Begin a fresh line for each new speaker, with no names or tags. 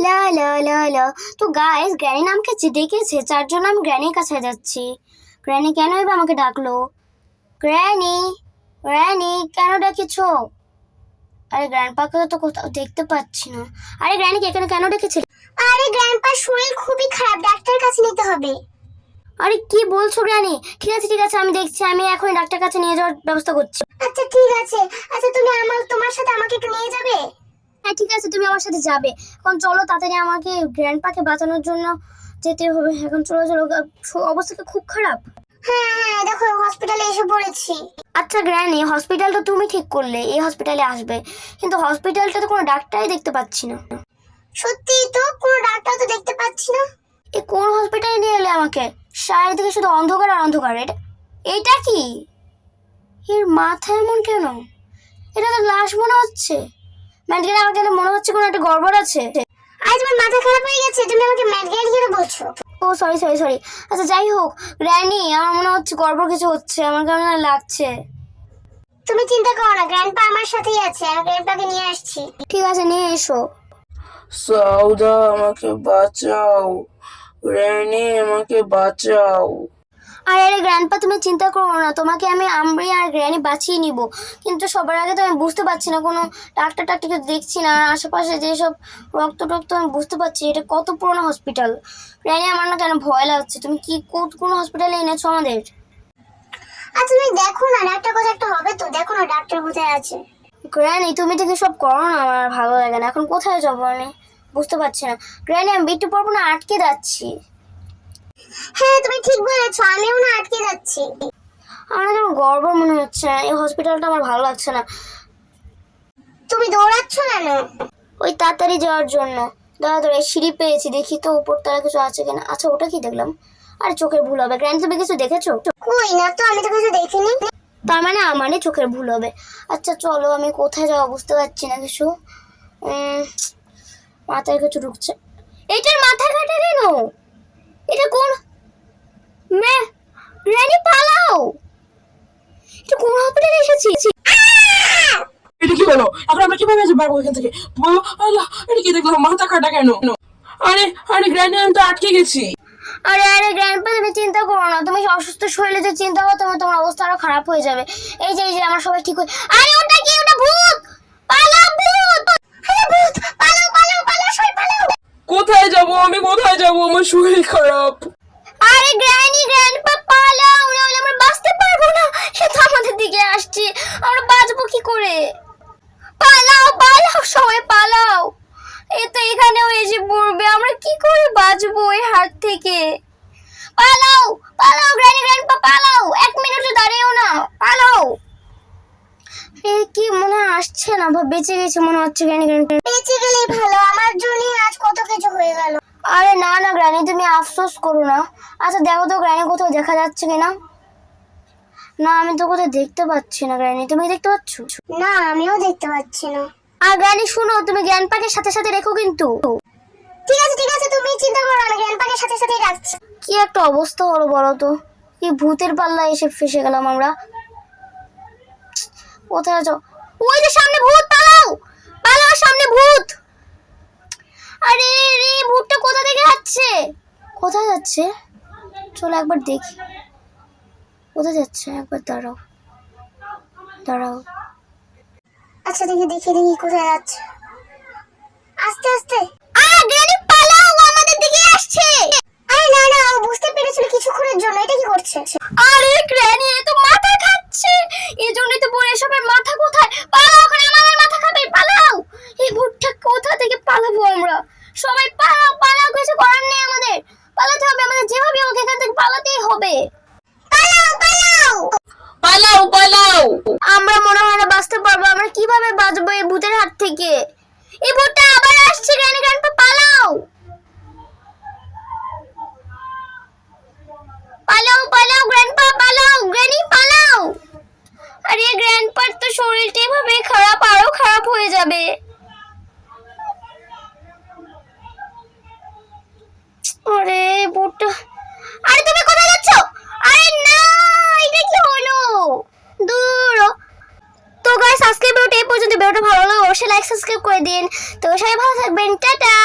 লা লা লা লা। তো গাইস, গ্র্যানি নামকে ডেকেছে, যার জন্য আমি গ্র্যানির কাছে যাচ্ছি। গ্র্যানি কেন এবার আমাকে ডাকলো? গ্র্যানি, গ্র্যানি কেন ডাকিছো? আরে গ্র্যান্ডপাকে তো কোথাও দেখতে পাচ্ছি না। আরে গ্র্যানিকে এখানে কেন ডেকেছিল?
আরে গ্র্যান্ডপার শরীর খুবই খারাপ, ডাক্তারের কাছে নিতে হবে।
আরে কি বলছো গ্র্যানি? ঠিক আছে ঠিক আছে, আমি দেখছি, আমি এখন ডাক্তার কাছে নিয়ে যাওয়ার ব্যবস্থা করছি।
আচ্ছা ঠিক আছে। আচ্ছা তুমি তোমার সাথে আমাকে একটু নিয়ে যাবে?
হ্যাঁ ঠিক আছে, তুমি আমার সাথে যাবে। এখন চলো তাড়াতাড়ি, আমাকে গ্র্যান্ডপাকে বাঁচানোর জন্য যেতে হবে। এখন চলো চলো, অবস্থা তো খুব খারাপ।
হ্যাঁ হ্যাঁ, দেখো হসপিটালে এসে পড়েছি।
আচ্ছা গ্র্যানি, হসপিটালটা তুমি ঠিক করলে, এই হসপিটালে আসবে, কিন্তু হসপিটালটাতে কোনো ডাক্তারই দেখতে পাচ্ছি না।
সত্যি তো, কোনো ডাক্তার তো দেখতে পাচ্ছি না।
এ কোন হসপিটালে নিয়ে এলে আমাকে? চারিদিকে শুধু অন্ধকার আর অন্ধকার। এটা কি? এর মাথা এমন কেন? এটা তো লাশ মনে হচ্ছে। ম্যাডগার্ড, আমার কেন মনে হচ্ছে কোনো একটা গড়বড় আছে।
আজ তোমার মাথা খারাপ হয়ে গেছে, তুমি আমাকে ম্যাডগার্ড কেন বলছো?
ও সরি সরি সরি। আচ্ছা যাই হোক গ্র্যানি, আমার মনে হচ্ছে গড়বড় কিছু হচ্ছে, আমার কেমন লাগছে।
তুমি চিন্তা করো না, গ্র্যান্ডপা আমার সাথেই আছে, আমি গ্র্যান্ডপাকে নিয়ে আসছি।
ঠিক আছে, নিয়ে এসো।
সাউদা, আমাকে বাঁচাও। রেনি, আমাকে বাঁচাও।
আরে আরে গ্র্যান্ডপা, তুমি চিন্তা করো না, তোমাকে আমি আর গ্র্যানি বাঁচিয়ে নিব। কিন্তু সবার আগে তো আমি বুঝতে পারছি না, কোনো ডাক্তার টাক্তারকে দেখছি না, আর আশেপাশে যেসব রক্ত টক্ত আমি বুঝতে পারছি এটা কত পুরোনো হসপিটাল। গ্র্যানি, আমার না কেন ভয় লাগছে। তুমি কি কোন হসপিটালে এনেছো আমাদের?
আচ্ছা তুমি দেখো না, ডাক্তার কোথায় একটা হবে তো, দেখো না ডাক্তার কোথায় আছে।
গ্র্যানি, তুমি থেকে সব করো না, আমার ভালো লাগে না। এখন কোথায় যাবো আমি বুঝতে পারছি না। গ্র্যানি, আমি বিট্টু পারবো না, আটকে যাচ্ছি।
হ্যাঁ তুমি ঠিক বলেছো, আমিও না আটকে যাচ্ছি।
আমার কেমন গড়বড় মনে হচ্ছে, এই হসপিটালটা আমার ভালো লাগছে না।
তুমি দৌড়াচ্ছ কেন?
ওই তাড়াতাড়ি যাওয়ার জন্য। দাঁড়া দাঁড়া, সিঁড়ি পেয়েছি, দেখি তো উপর তলা কিছু আছে কিনা। আচ্ছা ওটা কি দেখলাম? আরে চোখের ভুল হবে। গ্র্যান্ড, তুমি কিছু দেখেছো?
কই না তো, আমি তো কিছু দেখিনি।
তার মানে আমারই চোখের ভুল হবে। আচ্ছা চলো, আমি কোথায় যাবো বুঝতে পারছি না কিছু। মাথায় কিছু ঢুকছে। এটার মাথা কাটা কেন? এটা কোন গ্র্যানি, পালাও! এটা কোন হসপিটালে এসেছি?
এটা কি হলো? এখন আমরা কিভাবে পারবো এখান থেকে? আল্লাহ, এটা কি দেখলাম? মাথা কাটা কেন? আরে আরে গ্র্যানি, আমি তো আটকে গেছি।
আরে আরে গ্র্যান্ডপা, তুমি চিন্তা করো না, তুমি অসুস্থ শরীরে যে চিন্তা করো, তোমার অবস্থা আরো খারাপ হয়ে যাবে। এই যে আমার সবাই ঠিক হয়ে। আরে ওটা কি? ওটা ভূত! পালাও ভূত!
আরে ভূত! পালাও পালাও পালাও, সবাই পালাও।
কোথায় যাব আমি? কোথায় যাব? আমার শরীর খারাপ।
আরে গ্র্যানি, গ্র্যান্ডপা পালাও, নাহলে আমরা বাঁচতে পারবো না। সে তো আমাদের দিকে আসছে, আমরা বাঁচবো কি করে? পালাও পালাও, সবাই পালাও। এ তো এখানেও এসে পড়বে, আমরা কি করে বাঁচবো এর হাত থেকে? পালাও পালাও গ্র্যানি, গ্র্যান্ডপা পালাও, 1 মিনিটও দাঁড়িয়েও না, পালাও। এ কি মনে হয় আসছে না, বেঁচে গেছে মনে হচ্ছে গ্র্যানি, গ্র্যান্ডপা।
বেঁচে গেলেই ভালো, আমার জন্য আজ কত কিছু হয়ে গেল।
আরে না না গ্র্যানি, তুমি আফসোস করো না। আচ্ছা দেখো তো গ্র্যানি কোথাও দেখা যাচ্ছে কিনা। না, আমি তো কোথাও দেখতে পাচ্ছি না। গ্র্যানি, তুমি দেখতে পাচ্ছ?
না, আমিও দেখতে পাচ্ছি না।
আর গ্র্যানি শুনো, তুমি গ্র্যান্ডপাকে সাথে সাথে রেখো কিন্তু।
ঠিক আছে, তুমি চিন্তা করো না, গ্র্যান্ডপাকে সাথে সাথেই রাখছি।
কি একটা অবস্থা হলো বলো তো, কি ভূতের পাল্লা এসে ফেসে গেলাম আমরা। কোথায় যাও? ওই যে সামনে ভূত, পালাও পালাও, সামনে ভূত। আরে রে, ভূতটা কোথা থেকে যাচ্ছে? কোথায় যাচ্ছে? চলো একবার দেখি কোথায় যাচ্ছে। একবার দাঁড়াও দাঁড়াও।
আচ্ছা দেখি দেখি দেখি কোথায় যাচ্ছে। আস্তে আস্তে।
গ্র্যানি পালাও, আমাদের দিকে আসছে।
আরে না না, ও বুঝতে পেরেছিল কিছুক্ষণের জন্য। এটা কি করছে?
আরে গ্র্যানি, এ তো মাথা খাচ্ছে, এই জন্যই তো বলে সবার মাথা কোথায়। পালাও, ওখানে আমাদের মাথা খাবে, পালাও। এই ভূতটা কোথা থেকে পালাবো আমরা? সবাই পালাও পালাও, কিছু করার নেই আমাদের, পালাতে হবে আমাদের, যেভাবে হোক এখান থেকে পালাতেই হবে।
পালাও পালাও
পালাও পালাও।
আমরা মনে হয় না বাঁচতে পারবো। আমরা কিভাবে বাঁচবো এই ভূতের হাত থেকে? এই ভূতটা আবার আসছে। গ্র্যানি, গ্র্যান্ডপা পালাও পালাও পালাও, গ্র্যান্ডপা পালাও, গ্র্যানি পালাও। আরে গ্র্যান্ডপার তো শরীরটা এভাবে খারাপ, আরো খারাপ হয়ে যাবে। আরে ভূতটা, আরে তুমি কোথায় যাচ্ছ? আরে না, এটা কি হলো? দূর। তো গাইস, আজকে ভিডিওটা এই পর্যন্ত। ভিডিওটা ভালো লাগলে অবশ্যই লাইক সাবস্ক্রাইব করে দিন। তো সবাই ভালো থাকবেন, টাটা।